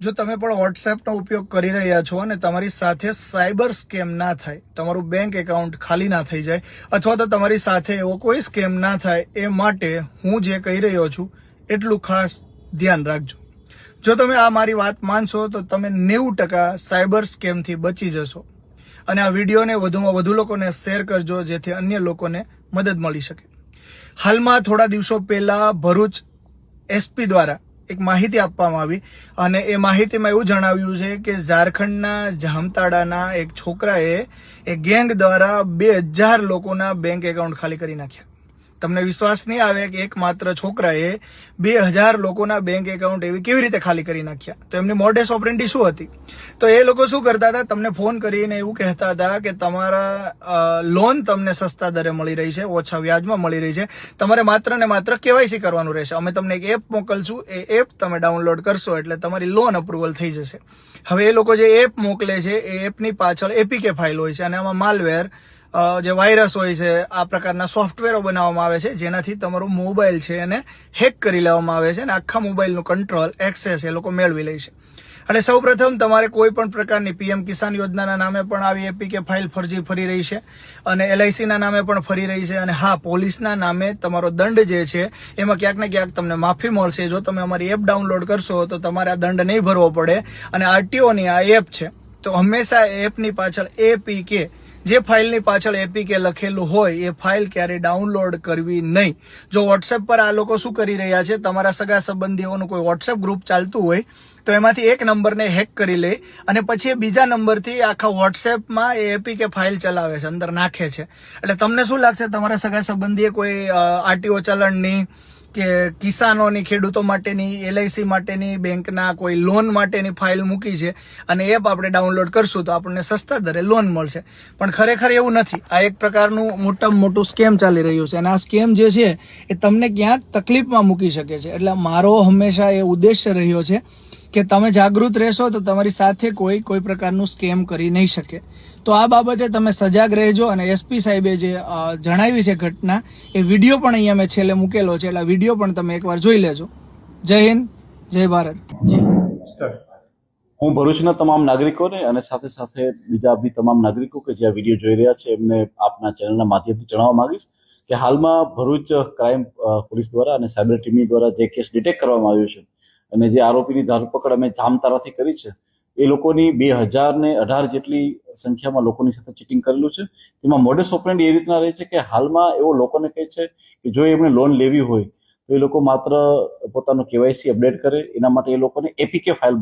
જો તમે પણ વોટ્સએપનો ઉપયોગ કરી રહ્યા છો અને તમારી સાથે સાયબર સ્કેમ ના થાય, તમારું બેંક એકાઉન્ટ ખાલી ના થઈ જાય અથવા તો તમારી સાથે એવો કોઈ સ્કેમ ના થાય, એ માટે હું જે કહી રહ્યો છું એટલું ખાસ ધ્યાન રાખજો. જો તમે આ મારી વાત માનશો તો તમે 90% સાયબર સ્કેમથી બચી જશો. અને આ વિડીયોને વધુમાં વધુ લોકોને શેર કરજો જેથી અન્ય લોકોને મદદ મળી શકે. હાલમાં થોડા દિવસો પહેલા ભરૂચ એસપી દ્વારા એક માહિતી આપવામાં આવી અને એ માહિતીમાં એવું જણાવ્યું છે કે ઝારખંડના જામતાડાના એક છોકરાએ એ ગેંગ દ્વારા 2000 લોકોના બેંક એકાઉન્ટ ખાલી કરી નાખ્યા. તમને વિશ્વાસ નહીં આવે કે એક માત્ર છોકરાએ 2000 લોકોના બેંક એકાઉન્ટ એવી કેવી રીતે ખાલી કરી નાખ્યા. તો એમની મોડેસ ઓપરેન્ડી શું હતી? તો એ લોકો શું કરતા હતા, તમને ફોન કરીને એવું કહેતા હતા કે તમારા લોન તમને સસ્તા દરે મળી રહી છે, ઓછા વ્યાજમાં મળી રહી છે, તમારે માત્ર ને માત્ર કેવાયસી કરવાનું રહેશે, અમે તમને એક એપ મોકલશું, એ એપ તમે ડાઉનલોડ કરશો એટલે તમારી લોન અપ્રુવલ થઈ જશે. હવે એ લોકો જે એપ મોકલે છે એ એપની પાછળ એપીકે ફાઇલ હોય છે અને આમાં માલવેર જે વાયરસ હોય છે, આ પ્રકારના સોફ્ટવેરો બનાવવામાં આવે છે જેનાથી તમારો મોબાઈલ છે એને હેક કરી લેવામાં આવે છે અને આખા મોબાઈલનું કંટ્રોલ એક્સેસ એ લોકો મેળવી લે છે. અને સૌપ્રથમ તમારે કોઈ પણ પ્રકારની પીએમ કિસાન યોજનાના નામે પણ આવી એપીકે ફાઇલ ફરજી ફરી રહી છે અને એલઆઈસીના નામે પણ ફરી રહી છે અને હા, પોલીસના નામે તમારો દંડ જે છે એમાં ક્યાંક ને ક્યાંક તમને માફી મળશે. જો તમે અમારી એપ ડાઉનલોડ કરશો તો તમારે આ દંડ નહીં ભરવો પડે. અને આરટીઓની આ એપ છે તો હંમેશા એપની પાછળ એપીકે, જે ફાઇલની પાછળ એપીકે લખેલું હોય એ ફાઇલ ક્યારે ડાઉનલોડ કરવી નહીં. જો વોટ્સએપ પર આ લોકો શું કરી રહ્યા છે, તમારા સગા સંબંધીઓનું કોઈ વોટ્સએપ ગ્રુપ ચાલતું હોય તો એમાંથી એક નંબરને હેક કરી લે અને પછી એ બીજા નંબરથી આખા વોટ્સએપમાં એ એપીકે ફાઇલ ચલાવે છે, અંદર નાખે છે. એટલે તમને શું લાગશે, તમારા સગા સંબંધીએ કોઈ આરટીઓ ચલણની કે કિસાનોની, ખેડૂતો માટેની, એલઆઈસી માટેની, બેંકના કોઈ લોન માટેની ફાઇલ મૂકી છે અને એપ આપણે ડાઉનલોડ કરશું તો આપણને સસ્તા દરે લોન મળશે. પણ ખરેખર એવું નથી. આ એક પ્રકારનું મોટામાં મોટું સ્કેમ ચાલી રહ્યું છે અને આ સ્કેમ જે છે એ તમને ક્યાંક તકલીફમાં મૂકી શકે છે. એટલે મારો હંમેશા એ ઉદ્દેશ્ય રહ્યો છે કે તમે જાગૃત રહેશો તો તમારી સાથે કોઈ પ્રકારનું સ્કેમ કરી નહીં શકે. તો આ બાબતે તમે સજાગ રહેજો. અને એસપી સાહેબે જે જણાવી છે ઘટના, એ વિડીયો પણ અહીંયા મેં છેલ્લે મૂકેલો છે, એટલે આ વિડીયો પણ તમે એકવાર જોઈ લેજો. જય હિન્દ, જય ભારત. હું ભરૂચના તમામ નાગરિકોને અને સાથે સાથે બીજા બી તમામ નાગરિકો કે જે આ વિડીયો જોઈ રહ્યા છે એમને આપના ચેનલના માધ્યમથી જણાવવા માંગીશ કે હાલમાં ભરૂચ ક્રાઇમ પોલીસ દ્વારા અને સાયબર ટીમની દ્વારા જે કેસ ડિટેક્ટ કરવામાં આવ્યો છે અને જે આરોપીની ધરપકડ અમે જામતારાથી કરી છે, એ લોકોની 2018 જેટલી સંખ્યામાં લોકોની સાથે ચીટિંગ કરેલું છે. તેમાં મોડસ ઓપરેન્ડી એ રીતના રહે છે કે હાલમાં એવો લોકોને કહે છે કે જો એમને લોન લેવી હોય તો એ લોકો માત્ર પોતાનું કેવાયસી અપડેટ કરે, એના માટે એ લોકોને એપીકે ફાઇલ